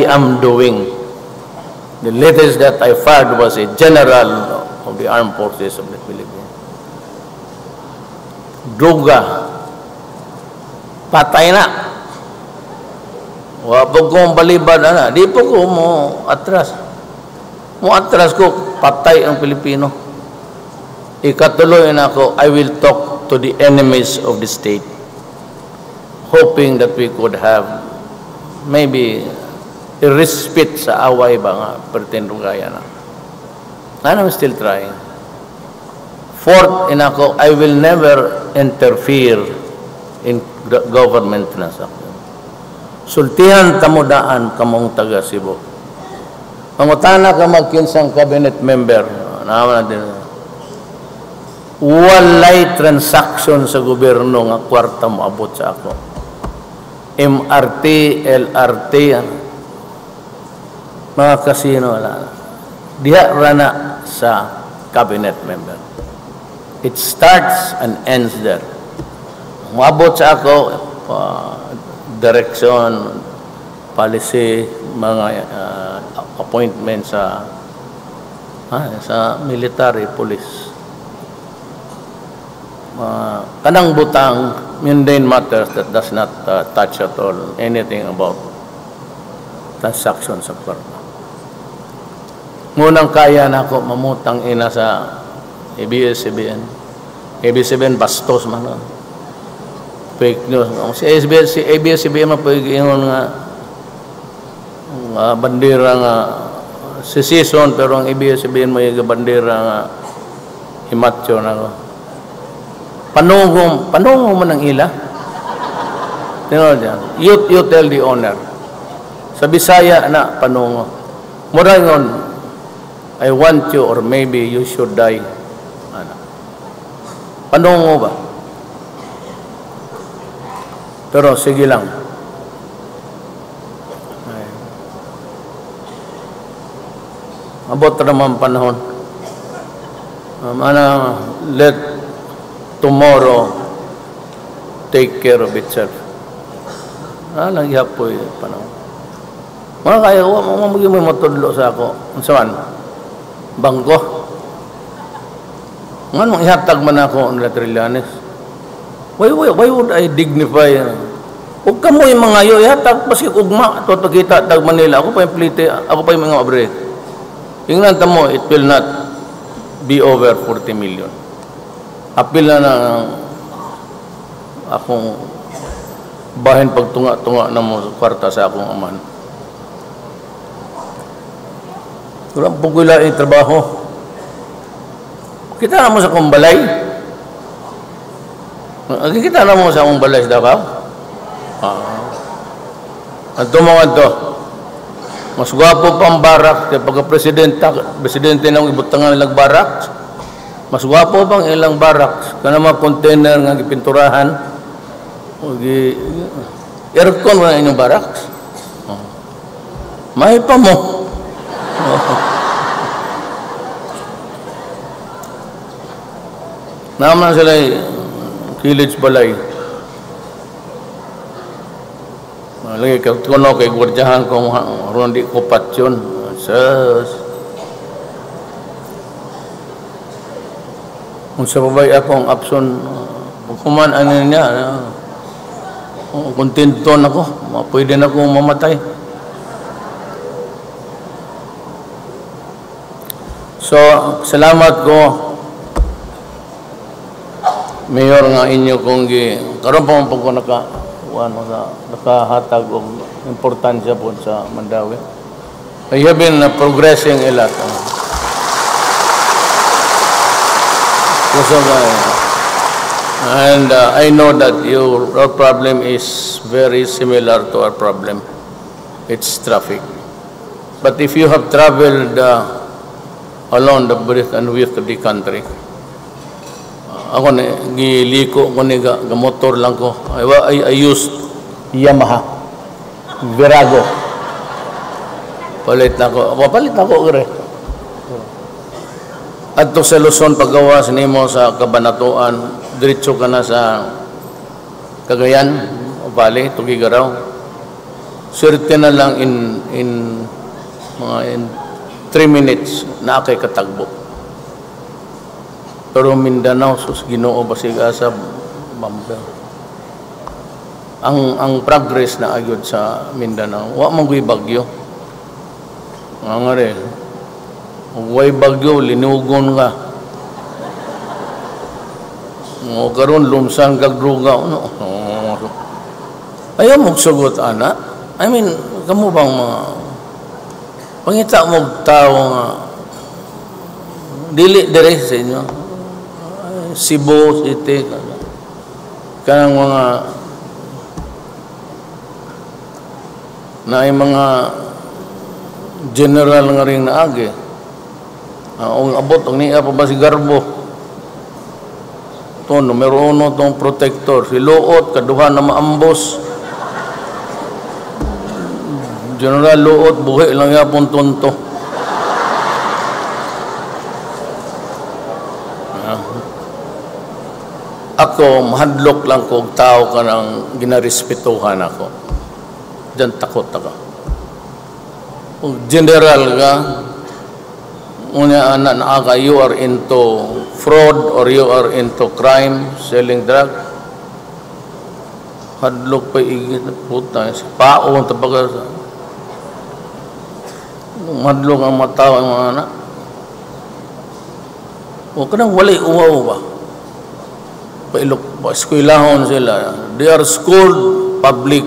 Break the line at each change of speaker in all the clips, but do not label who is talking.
am doing. The latest that I fired was a general of the armed forces of the Philippines. Duga, patay na. Wapag kong balibad na, di po ko mo atras. Mo atras ko, patay ang Pilipino. Ikatuloy na ako, I will talk to the enemies of the state, hoping that we could have maybe a respite sa away ba nga, pertendo kaya na. And I'm still trying. Fourth, ako, I will never interfere in government transaction. Sultihan tamudaan kamong taga Cebu. Pangutana ka magkinsang cabinet member, naman natin, walay transaction sa gobyerno nga kwarta mo abot sa ako. MRT, LRT, mga kasino, wala. Diha rana sa cabinet member. It starts and ends there. Maabot sa ako, direction, policy, mga appointment sa military, police. Kanang butang, mundane matters that does not touch at all anything about transaction sa kwarta. Ngunang kaya na ako mamutang ina sa ABS-CBN. ABS-CBN bastos man. Fake news. Si ABS-CBN mapag-ingon nga bandera nga secession, pero ang ABS-CBN may bandera nga himatyo na ko. Panungom man ang ila. Tino dyan. You tell the owner. Sa Bisaya na panungo. Mura ngon, I want you or maybe you should die. Panungo ba? Pero sige lang. Abot naman panahon. Let tomorrow take care of itself. Nagyapoy panahon. Mga kaya ko, magiging may matudlo sa ako. Saan? Bangko. Nga ihatag man ako ang Trillanes. Why would I dignify? Huwag ka mo yung mga iyo, ihatag, paski ugma, tutagita, tag Manila. Ako pa yung plite, ako pa yung mga abre. Tingnan mo, it will not be over 40 million. Apil na akong bahin pagtunga-tunga na mo kwarta sa akong aman. Kurang pugula yung trabaho. Kita na mo sa kumbalay. Kita na mo sa akong balay sa Davao. At tumawad to. Mas gwapo pang barak. Kaya pagka-presidente ng ibutangan ilang barak, mas gwapo pang ilang barak. Kana mga container nga gipinturahan. Aircon mo na inyong barak. May pa mo. Naman sila Village Balay. Lagi kuno kay gwardiyahan kung ron di ko patyon. Kung sa babay akong abson, kuman ano niya, kontento na ko, pwede na akong mamatay. So, salamat ko, Mayor nga inyo kung karon pa man po ko nakahatag og importansya po sa Mandawi. I have been progressing a lot. And I know that your problem is very similar to our problem. It's traffic. But if you have traveled along the breadth and width of the country, ako na giliko ko ni motor lang ko. I used Yamaha Virago. Palit na ko gre. Adto sa Luzon paggawas nimo sa Kabanatuan, diretso ka na sa Cagayan, Valley, Tugigaraw. swerte na lang in 3 minutes na akay katagbo. Pero Mindanao, sus Ginoo basig asa bumper. Ang progress na agad sa Mindanao, wa man gyud bagyo. Nga rin, way bagyo, linugon ka. O karon lumsan kag druga. Ayaw mong sugot, ana. I mean, kamo bang mga pangita mong tao nga dili dire sa inyo? Cebu City, kanang mga na mga general nga ring naagi. Ang abot, ang niya pa ba si Garbo? Ito, numero 1 itong protector. Si Luot, kaduha na maambos. General Luot, buhi lang yapon tonto. Ako, mahadlok lang ko tao ka ng ginarespetuhan ako. Diyan takot ako. Kung general ka, unya anak na aka, you are into fraud or you are into crime, selling drug. Hadlok pa igit na puta. Pao ang tabaga. Hadlok ang mataw ang mga anak. Huwag ka nang walay uwaw ba? Eskwelahon sila. They are schooled public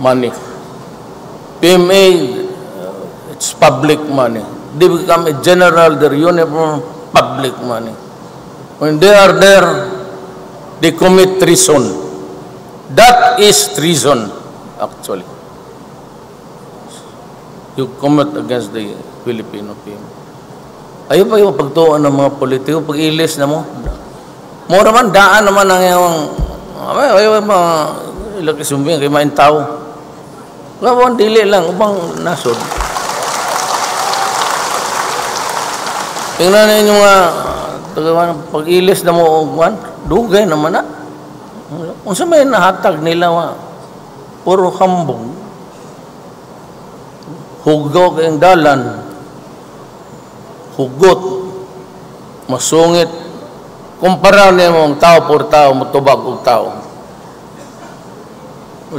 money. PMA, it's public money. They become a general, their uniform, public money. When they are there, they commit treason. That is treason, actually. You commit against the Filipino PMA. Ayaw pa yung pagtuon ng mga politiko, pag-ilis na mo. Mo naman, daan naman ang yung ayaw mga ilang isumbing, kay main tao. Gawang dili lang, upang nasod. Tingnan ninyo nga, pag-ilis na mo, dugay naman na. Kung sa may nahatag nila, puro hambong. Hugaw kayong dalan. Hugot. Masungit. Kumpara niya mong tao por tao, matubag og tao.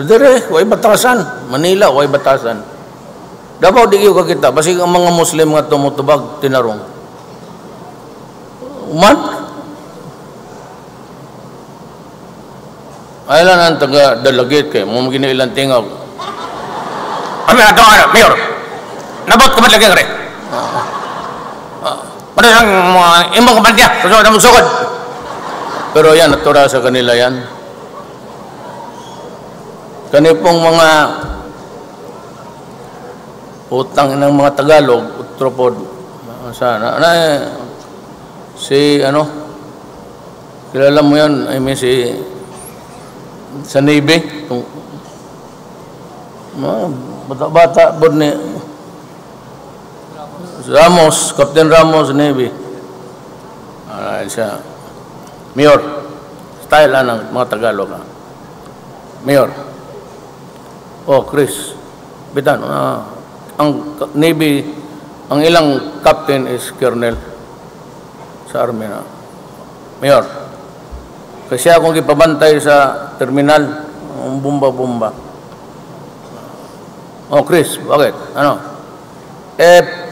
Dire, way batasan. Manila, way batasan. Dabaw di kayo kakita. Basig ang mga Muslim nga tumutubag, tinarong. Uman? Aylan ang taga-dalagit kayo. Mga ginilang tingog. Ano na ito, Mayor? Nabot ka ba't lagi nga rin? Ano yung imong kapantya? Susod na magsugod. Pero yan, natura sa kanila yan. Kanipong mga utang ng mga Tagalog, utropod. Sana. Si, kilala mo yan, I mean, sa Navy. Bata-bata, bod ni Ramos, Captain Ramos, Navy. Siya. Mayor, style ng mga Tagalog. Mayor. Oh, Chris. Bitan, ang Navy, ang ilang captain is Colonel sa Army na. Mayor, kasi akong ipabantay sa terminal, ang bumba-bumba. Oh, Chris, bakit?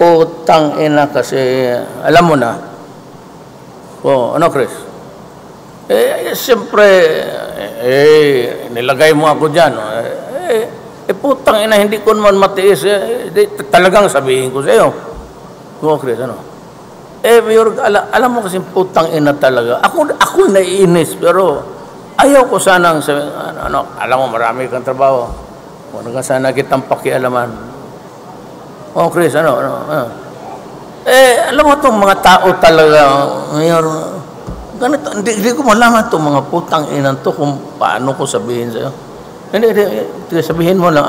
Putang ina kasi, alam mo na. Oh, Chris? Siyempre, nilagay mo ako dyan. Putang ina, hindi ko naman matiis. Talagang sabihin ko sa iyo. Oh, Chris, Mayor, alam mo kasi putang ina talaga. Ako naiinis, pero ayaw ko sanang sabihin, alam mo, marami kang trabaho. Huwag ka sana kitang pakialaman. Oh, Chris, alam mo itong mga tao talaga, Mayor, ganito, hindi ko malaman itong mga putang inan to kung paano ko sabihin sa'yo. Hindi, sabihin mo lang,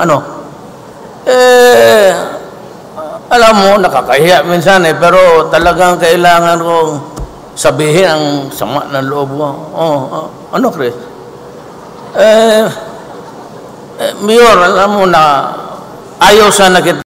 alam mo, nakakahiya minsan pero talagang kailangan kong sabihin ang sama ng loob ko. Chris? Mayor, alam mo na ayaw sana kita